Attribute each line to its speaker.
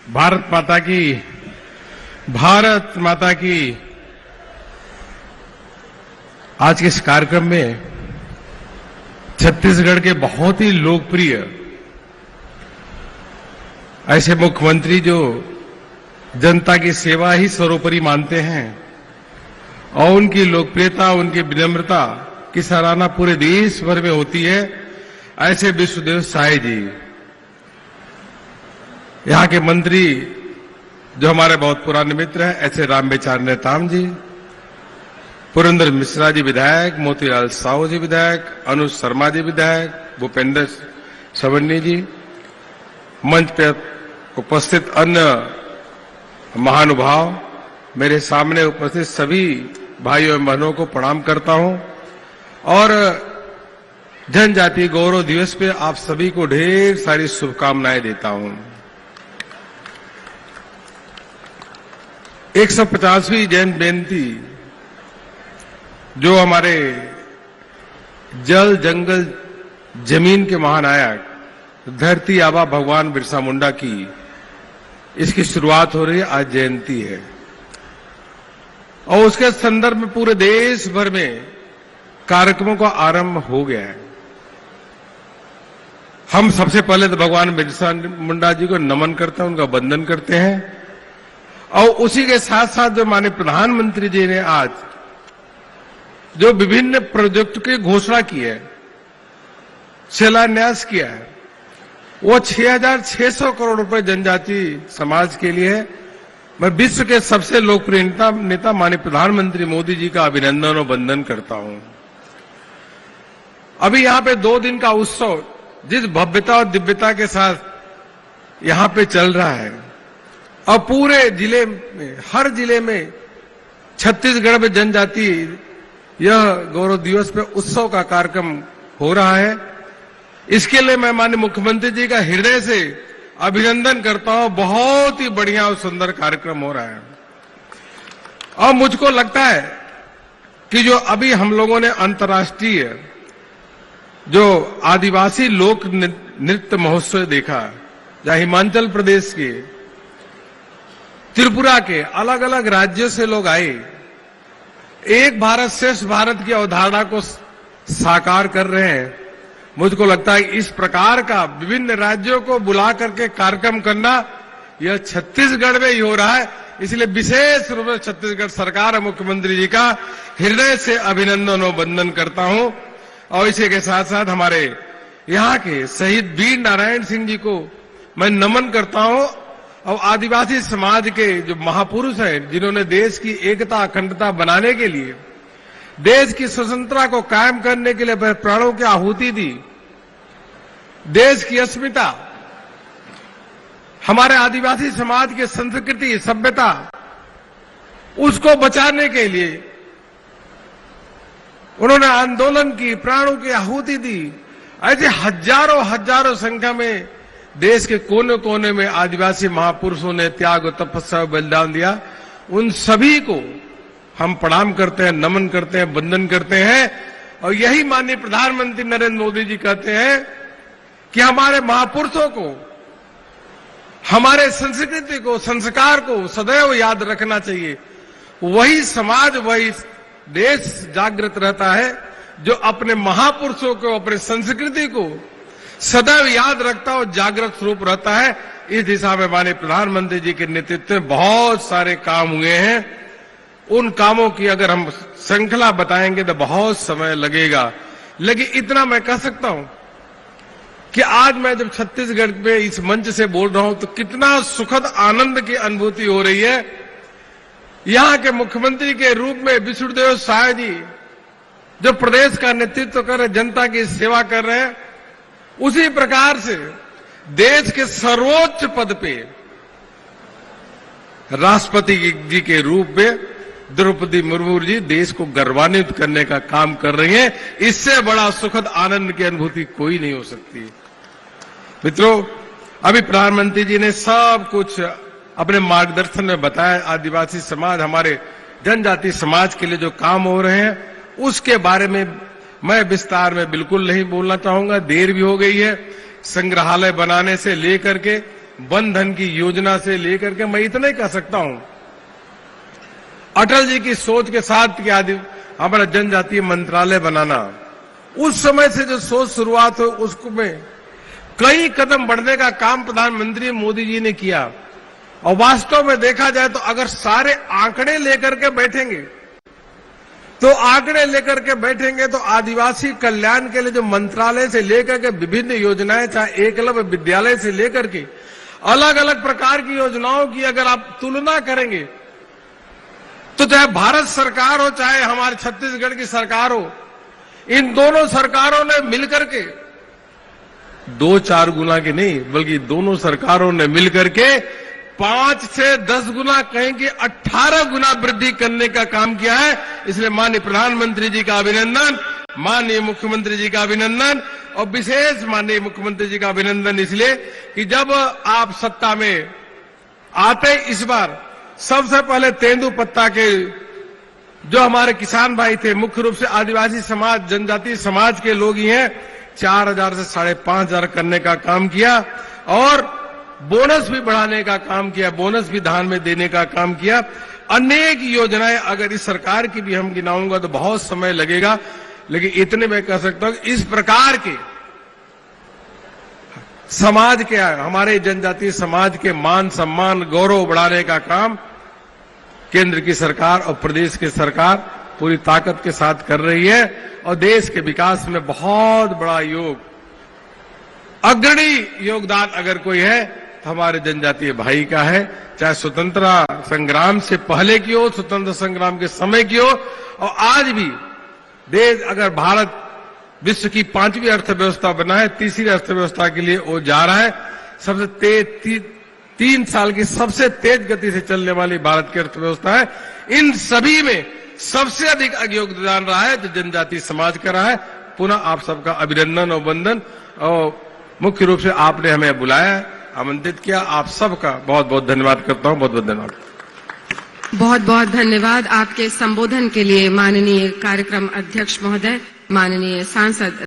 Speaker 1: भारत माता की आज के इस कार्यक्रम में छत्तीसगढ़ के बहुत ही लोकप्रिय ऐसे मुख्यमंत्री जो जनता की सेवा ही सर्वोपरि मानते हैं और उनकी लोकप्रियता, उनकी विनम्रता की सराहना पूरे देश भर में होती है, ऐसे विष्णुदेव साय जी, यहाँ के मंत्री जो हमारे बहुत पुराने मित्र हैं, ऐसे रामविचार नेताम जी, पुरंदर मिश्रा जी विधायक, मोतीलाल साहू जी विधायक, अनुज शर्मा जी विधायक, भूपेंद्र सवर्णी जी, मंच पर उपस्थित अन्य महानुभाव, मेरे सामने उपस्थित सभी भाइयों एवं बहनों को प्रणाम करता हूं और जनजाति गौरव दिवस पे आप सभी को ढेर सारी शुभकामनाएं देता हूं। 150वीं जयंती जयंती जो हमारे जल जंगल जमीन के महानायक धरती आबा भगवान बिरसा मुंडा की इसकी शुरुआत हो रही है, आज जयंती है और उसके संदर्भ में पूरे देश भर में कार्यक्रमों का आरंभ हो गया है। हम सबसे पहले तो भगवान बिरसा मुंडा जी को नमन करते हैं, उनका वंदन करते हैं और उसी के साथ साथ जो माननीय प्रधानमंत्री जी ने आज जो विभिन्न प्रोजेक्ट की घोषणा की है, शिलान्यास किया है, वो 6,600 करोड़ रुपए जनजाति समाज के लिए है। मैं विश्व के सबसे लोकप्रिय नेता माननीय प्रधानमंत्री मोदी जी का अभिनंदन और वंदन करता हूं। अभी यहां पे 2 दिन का उत्सव जिस भव्यता और दिव्यता के साथ यहां पे चल रहा है और पूरे जिले में, हर जिले में छत्तीसगढ़ में जनजाति यह गौरव दिवस पे उत्सव का कार्यक्रम हो रहा है, इसके लिए मैं माननीय मुख्यमंत्री जी का हृदय से अभिनंदन करता हूं। बहुत ही बढ़िया और सुंदर कार्यक्रम हो रहा है और मुझको लगता है कि जो अभी हम लोगों ने अंतर्राष्ट्रीय जो आदिवासी लोक नृत्य महोत्सव देखा, जहां हिमाचल प्रदेश के, त्रिपुरा के अलग अलग राज्यों से लोग आए, एक भारत श्रेष्ठ भारत की अवधारणा को साकार कर रहे हैं। मुझको लगता है इस प्रकार का विभिन्न राज्यों को बुला करके कार्यक्रम करना यह छत्तीसगढ़ में ही हो रहा है, इसलिए विशेष रूप से छत्तीसगढ़ सरकार और मुख्यमंत्री जी का हृदय से अभिनंदन और वंदन करता हूं और इसी के साथ साथ हमारे यहाँ के शहीद वीर नारायण सिंह जी को मैं नमन करता हूं और आदिवासी समाज के जो महापुरुष हैं, जिन्होंने देश की एकता अखंडता बनाने के लिए, देश की स्वतंत्रता को कायम करने के लिए प्राणों की आहुति दी, देश की अस्मिता, हमारे आदिवासी समाज की संस्कृति सभ्यता, उसको बचाने के लिए उन्होंने आंदोलन की, प्राणों की आहुति दी। ऐसे हजारों हजारों संख्या में देश के कोने कोने में आदिवासी महापुरुषों ने त्याग और तपस्या बलिदान दिया। उन सभी को हम प्रणाम करते हैं, नमन करते हैं, वंदन करते हैं और यही माननीय प्रधानमंत्री नरेंद्र मोदी जी कहते हैं कि हमारे महापुरुषों को, हमारे संस्कृति को, संस्कार को सदैव याद रखना चाहिए। वही समाज, वही देश जागृत रहता है जो अपने महापुरुषों को, अपने संस्कृति को सदैव याद रखता और जागृत स्वरूप रहता है। इस दिशा में माननीय प्रधानमंत्री जी के नेतृत्व में बहुत सारे काम हुए हैं। उन कामों की अगर हम श्रृंखला बताएंगे तो बहुत समय लगेगा, लेकिन इतना मैं कह सकता हूं कि आज मैं जब छत्तीसगढ़ में इस मंच से बोल रहा हूं तो कितना सुखद आनंद की अनुभूति हो रही है। यहां के मुख्यमंत्री के रूप में विष्णुदेव साय जी जो प्रदेश का नेतृत्व कर रहे, जनता की सेवा कर रहे हैं, उसी प्रकार से देश के सर्वोच्च पद पे राष्ट्रपति जी के रूप में द्रौपदी मुर्मू जी देश को गौरवान्वित करने का काम कर रही हैं। इससे बड़ा सुखद आनंद की अनुभूति कोई नहीं हो सकती। मित्रों, अभी प्रधानमंत्री जी ने सब कुछ अपने मार्गदर्शन में बताया। आदिवासी समाज, हमारे जनजाति समाज के लिए जो काम हो रहे हैं उसके बारे में मैं विस्तार में बिल्कुल नहीं बोलना चाहूंगा, देर भी हो गई है। संग्रहालय बनाने से लेकर के वन धन की योजना से लेकर के मैं इतना ही कह सकता हूं, अटल जी की सोच के साथ कि हमारा जनजातीय मंत्रालय बनाना, उस समय से जो सोच शुरुआत हुई उसको में कई कदम बढ़ने का काम प्रधानमंत्री मोदी जी ने किया। और वास्तव में देखा जाए तो अगर सारे आंकड़े लेकर के बैठेंगे तो आदिवासी कल्याण के लिए जो मंत्रालय से लेकर के विभिन्न योजनाएं, चाहे एकलव्य विद्यालय से लेकर के अलग अलग प्रकार की योजनाओं की अगर आप तुलना करेंगे तो चाहे भारत सरकार हो चाहे हमारे छत्तीसगढ़ की सरकार हो, इन दोनों सरकारों ने मिलकर के 2-4 गुना की नहीं बल्कि दोनों सरकारों ने मिलकर के 5 से 10 गुना कहें कि 18 गुना वृद्धि करने का काम किया है। इसलिए माननीय प्रधानमंत्री जी का अभिनंदन, माननीय मुख्यमंत्री जी का अभिनंदन और विशेष माननीय मुख्यमंत्री जी का अभिनंदन इसलिए कि जब आप सत्ता में आते इस बार सबसे पहले तेंदुपत्ता के जो हमारे किसान भाई थे, मुख्य रूप से आदिवासी समाज, जनजातीय समाज के लोग ही हैं, 4,000 से 5,500 करने का काम किया और बोनस भी बढ़ाने का काम किया, बोनस भी धान में देने का काम किया। अनेक योजनाएं अगर इस सरकार की भी हम गिनाऊंगा तो बहुत समय लगेगा, लेकिन इतने मैं कह सकता हूं कि इस प्रकार के समाज के, हमारे जनजातीय समाज के मान सम्मान गौरव बढ़ाने का काम केंद्र की सरकार और प्रदेश की सरकार पूरी ताकत के साथ कर रही है और देश के विकास में बहुत बड़ा अग्रणी योगदान अगर कोई है तो हमारे जनजातीय भाई का है, चाहे स्वतंत्रता संग्राम से पहले की हो, स्वतंत्रता संग्राम के समय की हो और आज भी देश अगर भारत विश्व की 5वीं अर्थव्यवस्था बना है, 3री अर्थव्यवस्था के लिए वो जा रहा है। सबसे तेज 3 साल की सबसे तेज गति से चलने वाली भारत की अर्थव्यवस्था है। इन सभी में सबसे अधिक योगदान रहा है जो जनजातीय समाज का रहा है। पुनः आप सबका अभिनंदन और वंदन और मुख्य रूप से आपने हमें बुलाया, आमंत्रित किया, आप सबका बहुत बहुत धन्यवाद करता हूं। बहुत बहुत धन्यवाद।
Speaker 2: बहुत बहुत धन्यवाद आपके संबोधन के लिए माननीय कार्यक्रम अध्यक्ष महोदय, माननीय सांसद